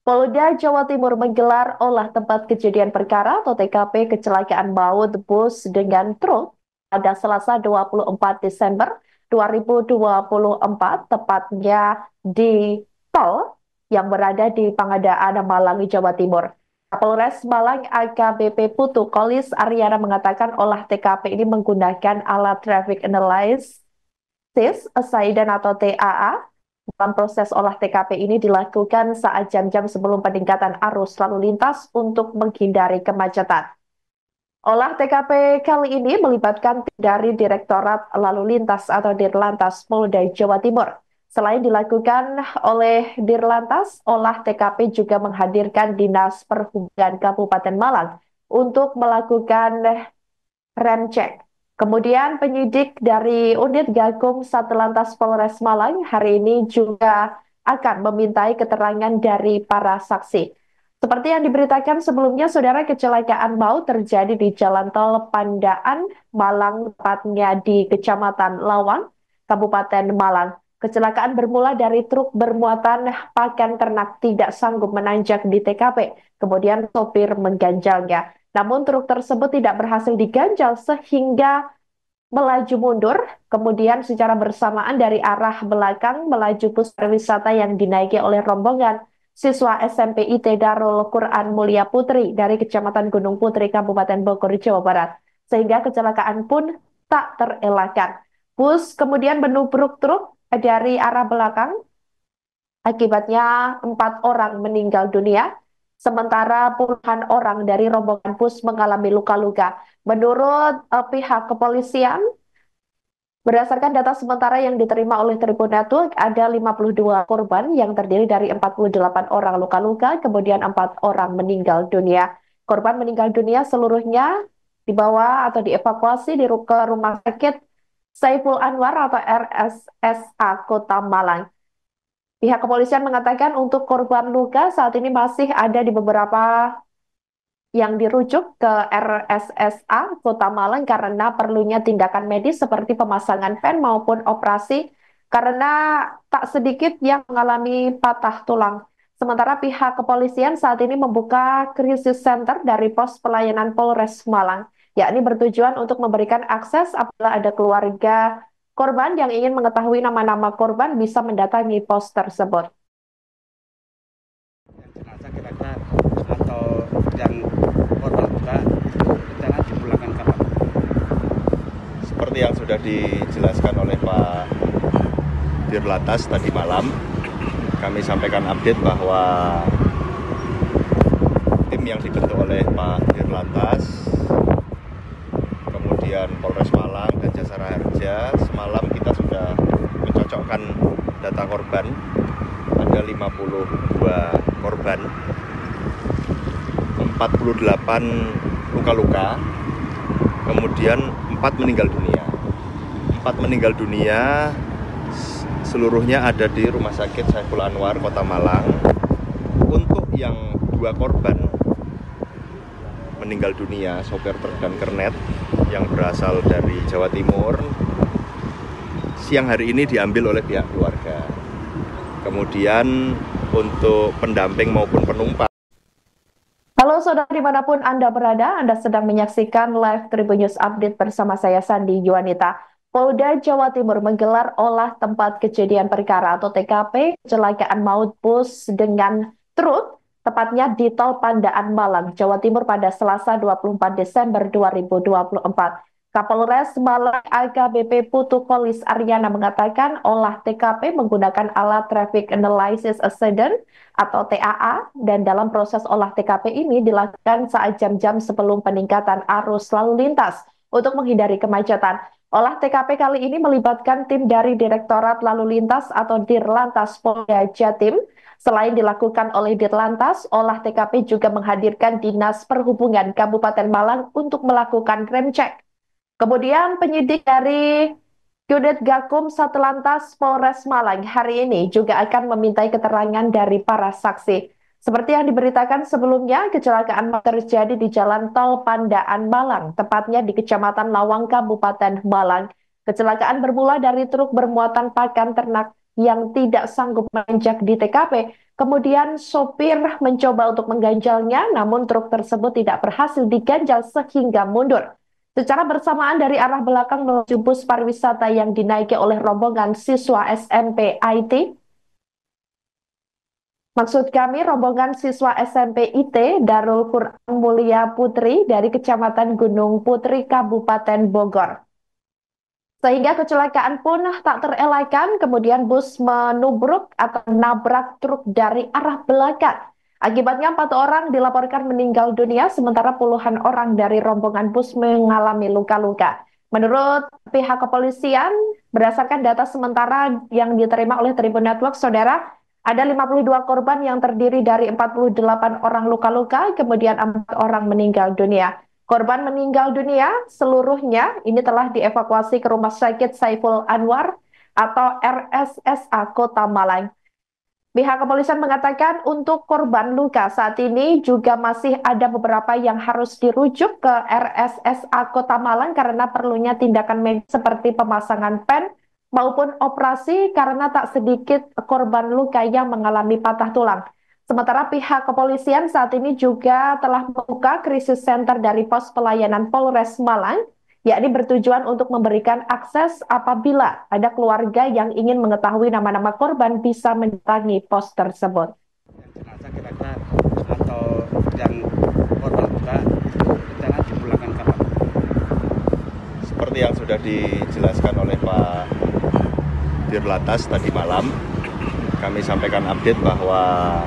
Polda Jawa Timur menggelar olah tempat kejadian perkara atau TKP kecelakaan maut bus dengan truk pada Selasa 24 Desember 2024, tepatnya di tol yang berada di Pangadaan, Malang, Jawa Timur. Kapolres Malang AKBP Putu Kolis Aryana mengatakan olah TKP ini menggunakan alat traffic analysis SIDAN atau TAA. Dalam proses olah TKP ini dilakukan saat jam-jam sebelum peningkatan arus lalu lintas untuk menghindari kemacetan. Olah TKP kali ini melibatkan tim dari Direktorat Lalu Lintas atau Dirlantas Polda Jawa Timur. Selain dilakukan oleh Dirlantas, olah TKP juga menghadirkan Dinas Perhubungan Kabupaten Malang untuk melakukan rem cek. Kemudian penyidik dari unit Gakum Satlantas Polres Malang hari ini juga akan memintai keterangan dari para saksi. Seperti yang diberitakan sebelumnya, saudara, kecelakaan maut terjadi di Jalan Tol Pandaan, Malang, tepatnya di Kecamatan Lawang, Kabupaten Malang. Kecelakaan bermula dari truk bermuatan pakan ternak tidak sanggup menanjak di TKP, kemudian sopir mengganjalnya. Namun truk tersebut tidak berhasil diganjal sehingga melaju mundur, kemudian secara bersamaan dari arah belakang melaju bus pariwisata yang dinaiki oleh rombongan siswa SMP IT Darul Quran Mulia Putri dari Kecamatan Gunung Putri, Kabupaten Bogor, Jawa Barat. Sehingga kecelakaan pun tak terelakkan. Bus kemudian menubruk truk dari arah belakang. Akibatnya 4 orang meninggal dunia, sementara puluhan orang dari rombongan bus mengalami luka-luka. Menurut pihak kepolisian, berdasarkan data sementara yang diterima oleh Tribun Network, ada 52 korban yang terdiri dari 48 orang luka-luka, kemudian 4 orang meninggal dunia. Korban meninggal dunia seluruhnya dibawa atau dievakuasi ke Rumah Sakit Saiful Anwar atau RSSA Kota Malang. Pihak kepolisian mengatakan untuk korban luka saat ini masih ada di beberapa yang dirujuk ke RSSA Kota Malang karena perlunya tindakan medis seperti pemasangan pen maupun operasi karena tak sedikit yang mengalami patah tulang. Sementara pihak kepolisian saat ini membuka krisis center dari pos pelayanan Polres Malang, yakni bertujuan untuk memberikan akses apabila ada keluarga korban yang ingin mengetahui nama-nama korban bisa mendatangi pos tersebut. Jenazah kira-kira atau yang korban luka rencana dipulangkan kapan? Seperti yang sudah dijelaskan oleh Pak Dirlantas tadi malam, kami sampaikan update bahwa tim yang dibentuk oleh Pak Dirlantas, kemudian Polres Malang dan Jasara Harja, semalam kita sudah mencocokkan data korban. Ada 52 korban, 48 luka-luka, kemudian 4 meninggal dunia. 4 meninggal dunia seluruhnya ada di Rumah Sakit Saiful Anwar, Kota Malang. Untuk yang 2 korban meninggal dunia, sopir truk dan kernet yang berasal dari Jawa Timur, siang hari ini diambil oleh pihak keluarga. Kemudian untuk pendamping maupun penumpang. Halo saudara dimanapun Anda berada, Anda sedang menyaksikan live Tribun News Update bersama saya Sandi Yuanita. Polda Jawa Timur menggelar olah tempat kejadian perkara atau TKP kecelakaan maut bus dengan truk, tepatnya di Tol Pandaan Malang, Jawa Timur pada Selasa 24 Desember 2024. Kapolres Malang AKBP Putu Kolis Aryana mengatakan olah TKP menggunakan alat Traffic Analysis Accident atau TAA, dan dalam proses olah TKP ini dilakukan saat jam-jam sebelum peningkatan arus lalu lintas untuk menghindari kemacetan. Olah TKP kali ini melibatkan tim dari Direktorat Lalu Lintas atau Dirlantas Polda Jatim. Selain dilakukan oleh Dirlantas, olah TKP juga menghadirkan Dinas Perhubungan Kabupaten Malang untuk melakukan rem cek. Kemudian penyidik dari Unit Gakum Satlantas Polres Malang hari ini juga akan memintai keterangan dari para saksi. Seperti yang diberitakan sebelumnya, kecelakaan terjadi di Jalan Tol Pandaan Malang, tepatnya di Kecamatan Lawang, Kabupaten Malang. Kecelakaan bermula dari truk bermuatan pakan ternak yang tidak sanggup menanjak di TKP, Kemudian sopir mencoba untuk mengganjalnya, namun truk tersebut tidak berhasil diganjal sehingga mundur. Secara bersamaan dari arah belakang menuju bus pariwisata yang dinaiki oleh rombongan siswa SMP IT. Maksud kami rombongan siswa SMP IT Darul Quran Mulia Putri dari Kecamatan Gunung Putri, Kabupaten Bogor. Sehingga kecelakaan pun tak terelakkan, kemudian bus menubruk atau nabrak truk dari arah belakang. Akibatnya 4 orang dilaporkan meninggal dunia, sementara puluhan orang dari rombongan bus mengalami luka-luka. Menurut pihak kepolisian, berdasarkan data sementara yang diterima oleh Tribun Network, saudara, ada 52 korban yang terdiri dari 48 orang luka-luka, kemudian 4 orang meninggal dunia. Korban meninggal dunia seluruhnya ini telah dievakuasi ke Rumah Sakit Saiful Anwar atau RSSA Kota Malang. Pihak kepolisian mengatakan untuk korban luka saat ini juga masih ada beberapa yang harus dirujuk ke RSSA Kota Malang karena perlunya tindakan medis seperti pemasangan pen maupun operasi karena tak sedikit korban luka yang mengalami patah tulang. Sementara pihak kepolisian saat ini juga telah membuka krisis center dari pos pelayanan Polres Malang, yakni bertujuan untuk memberikan akses apabila ada keluarga yang ingin mengetahui nama-nama korban bisa mendatangi pos tersebut. Jenazah kira-kira atau yang korban luka rencana dipulangkan kapan? Seperti yang sudah dijelaskan oleh Pak Dirlantas tadi malam, kami sampaikan update bahwa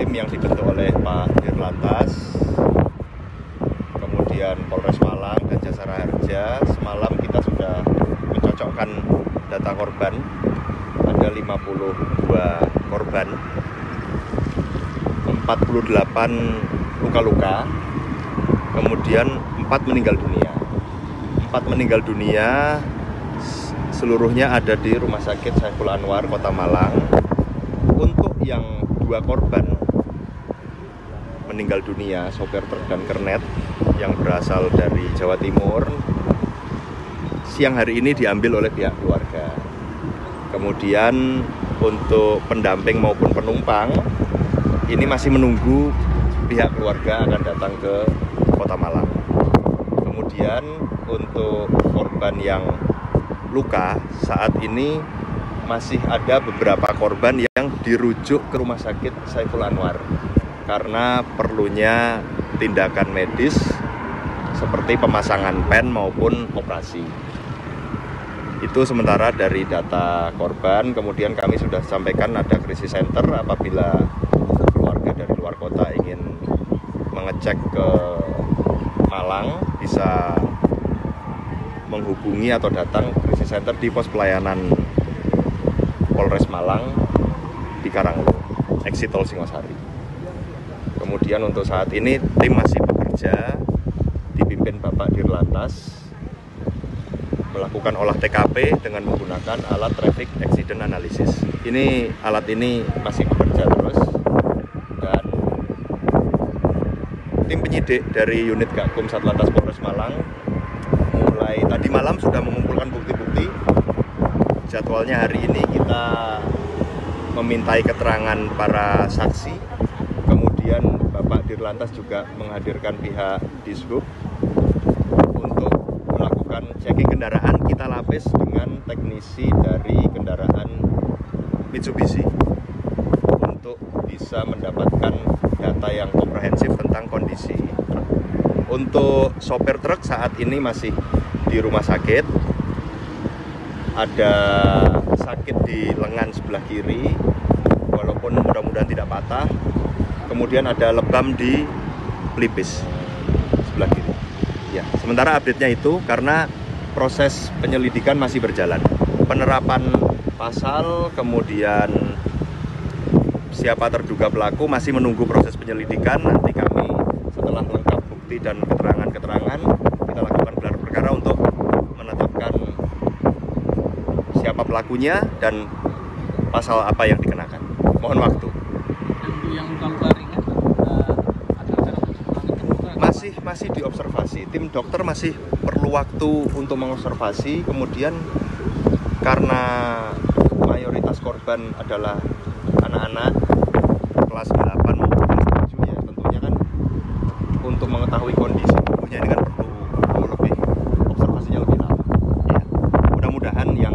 tim yang dibentuk oleh Pak Dirlantas, kemudian Polres Malang dan Jasara Harja, semalam kita sudah mencocokkan data korban. Ada 52 korban, 48 luka-luka, kemudian 4 meninggal dunia. 4 meninggal dunia seluruhnya ada di Rumah Sakit Saiful Anwar, Kota Malang. Untuk yang 2 korban meninggal dunia, sopir truk dan kernet yang berasal dari Jawa Timur, siang hari ini diambil oleh pihak keluarga. Kemudian untuk pendamping maupun penumpang ini masih menunggu pihak keluarga akan datang ke Kota Malang. Kemudian untuk korban yang luka saat ini masih ada beberapa korban yang dirujuk ke Rumah Sakit Saiful Anwar karena perlunya tindakan medis seperti pemasangan pen maupun operasi. Itu sementara dari data korban. Kemudian kami sudah sampaikan ada krisis center apabila keluarga dari luar kota ingin mengecek ke Malang bisa menghubungi atau datang krisis center di pos pelayanan Polres Malang di Karanglo, exit tol Singosari. Kemudian untuk saat ini tim masih bekerja dipimpin Bapak Dirlantas melakukan olah TKP dengan menggunakan alat traffic accident analysis. Alat ini masih bekerja terus dan tim penyidik dari unit Gakum Satlantas Polres Malang mulai tadi malam sudah mengumpulkan bukti-bukti. Jadwalnya hari ini kita memintai keterangan para saksi. Kemudian Bapak Dirlantas juga menghadirkan pihak Dishub untuk melakukan checking kendaraan. Kita lapis dengan teknisi dari kendaraan Mitsubishi untuk bisa mendapatkan data yang komprehensif tentang kondisi. Untuk sopir truk saat ini masih di rumah sakit. Ada sakit di lengan sebelah kiri, walaupun mudah-mudahan tidak patah. Kemudian ada lebam di pelipis sebelah kiri. Ya, sementara update-nya itu karena proses penyelidikan masih berjalan. Penerapan pasal, kemudian siapa terduga pelaku masih menunggu proses penyelidikan. Nanti kami setelah lengkap bukti dan keterangan-keterangan, kita lakukan gelar perkara untuk menetapkan siapa pelakunya dan pasal apa yang dikenakan. Mohon waktu. Yang luka-luka ringan ada rencana untuk pulang Masih diobservasi. Tim dokter masih perlu waktu untuk mengobservasi. Kemudian karena mayoritas korban adalah anak-anak kelas 8 maupun kelas 7 ya tentunya kan untuk mengetahui kondisi tubuhnya ini kan perlu lebih observasinya lebih lama ya. Mudah-mudahan yang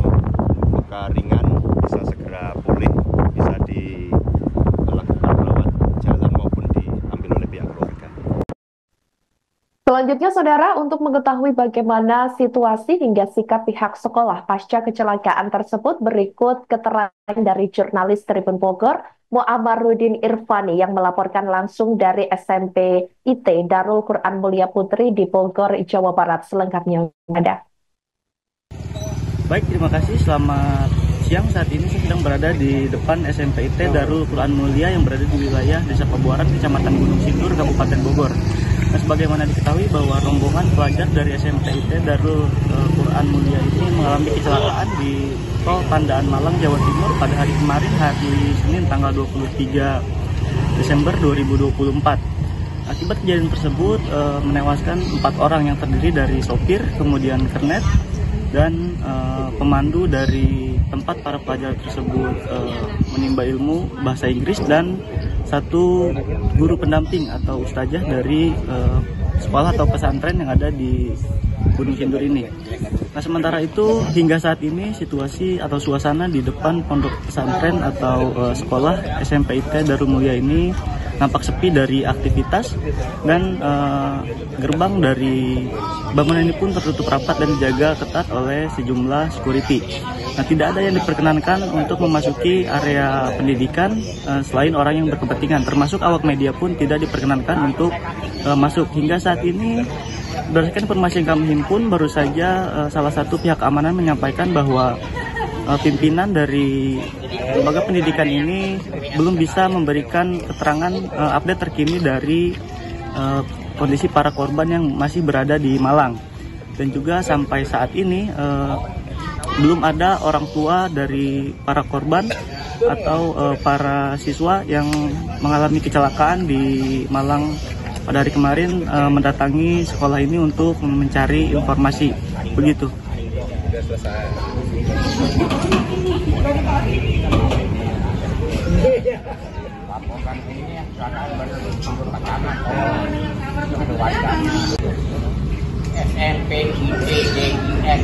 luka ringan bisa segera pulih, bisa dilakukan lewat jalan maupun diambil oleh pihak keluarga. Selanjutnya, Saudara, untuk mengetahui bagaimana situasi hingga sikap pihak sekolah pasca kecelakaan tersebut, berikut keterangan dari jurnalis Tribun Bogor, Mu'ammarudin Irfani, yang melaporkan langsung dari SMP IT Darul Quran Mulia Putri di Bogor, Jawa Barat. Selengkapnya ada. Baik, terima kasih. Selamat siang. Saat ini saya sedang berada di depan SMP IT Darul Quran Mulia yang berada di wilayah Desa Pabuaran, Kecamatan Gunung Sindur, Kabupaten Bogor. Nah, sebagaimana diketahui bahwa rombongan pelajar dari SMP IT Darul Quran Mulia ini mengalami kecelakaan di Tol Pandaan Malang, Jawa Timur pada hari kemarin, hari Senin tanggal 23 Desember 2024. Akibat kejadian tersebut menewaskan 4 orang yang terdiri dari sopir, kemudian kernet, dan pemandu dari tempat para pelajar tersebut menimba ilmu bahasa Inggris, dan satu guru pendamping atau ustazah dari sekolah atau pesantren yang ada di Gunung Sindur ini. Nah, sementara itu hingga saat ini situasi atau suasana di depan pondok pesantren atau sekolah SMP IT Darul Mulia ini nampak sepi dari aktivitas, dan gerbang dari bangunan ini pun tertutup rapat dan dijaga ketat oleh sejumlah security. Nah, tidak ada yang diperkenankan untuk memasuki area pendidikan selain orang yang berkepentingan, termasuk awak media pun tidak diperkenankan untuk masuk. Hingga saat ini, berdasarkan informasi yang kami himpun, baru saja salah satu pihak keamanan menyampaikan bahwa pimpinan dari lembaga pendidikan ini belum bisa memberikan keterangan update terkini dari kondisi para korban yang masih berada di Malang. Dan juga sampai saat ini belum ada orang tua dari para korban atau para siswa yang mengalami kecelakaan di Malang pada hari kemarin mendatangi sekolah ini untuk mencari informasi. Begitu. SMP ITDIN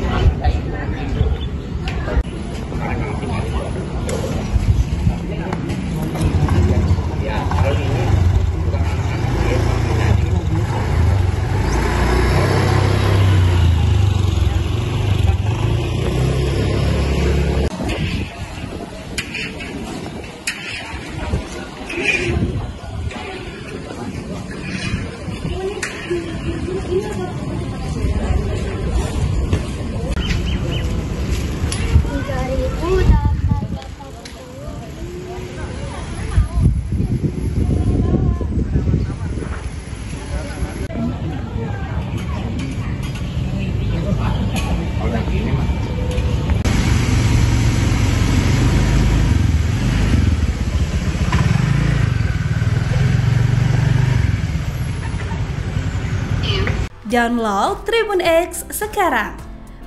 Download Tribun X sekarang,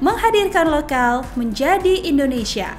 menghadirkan lokal menjadi Indonesia.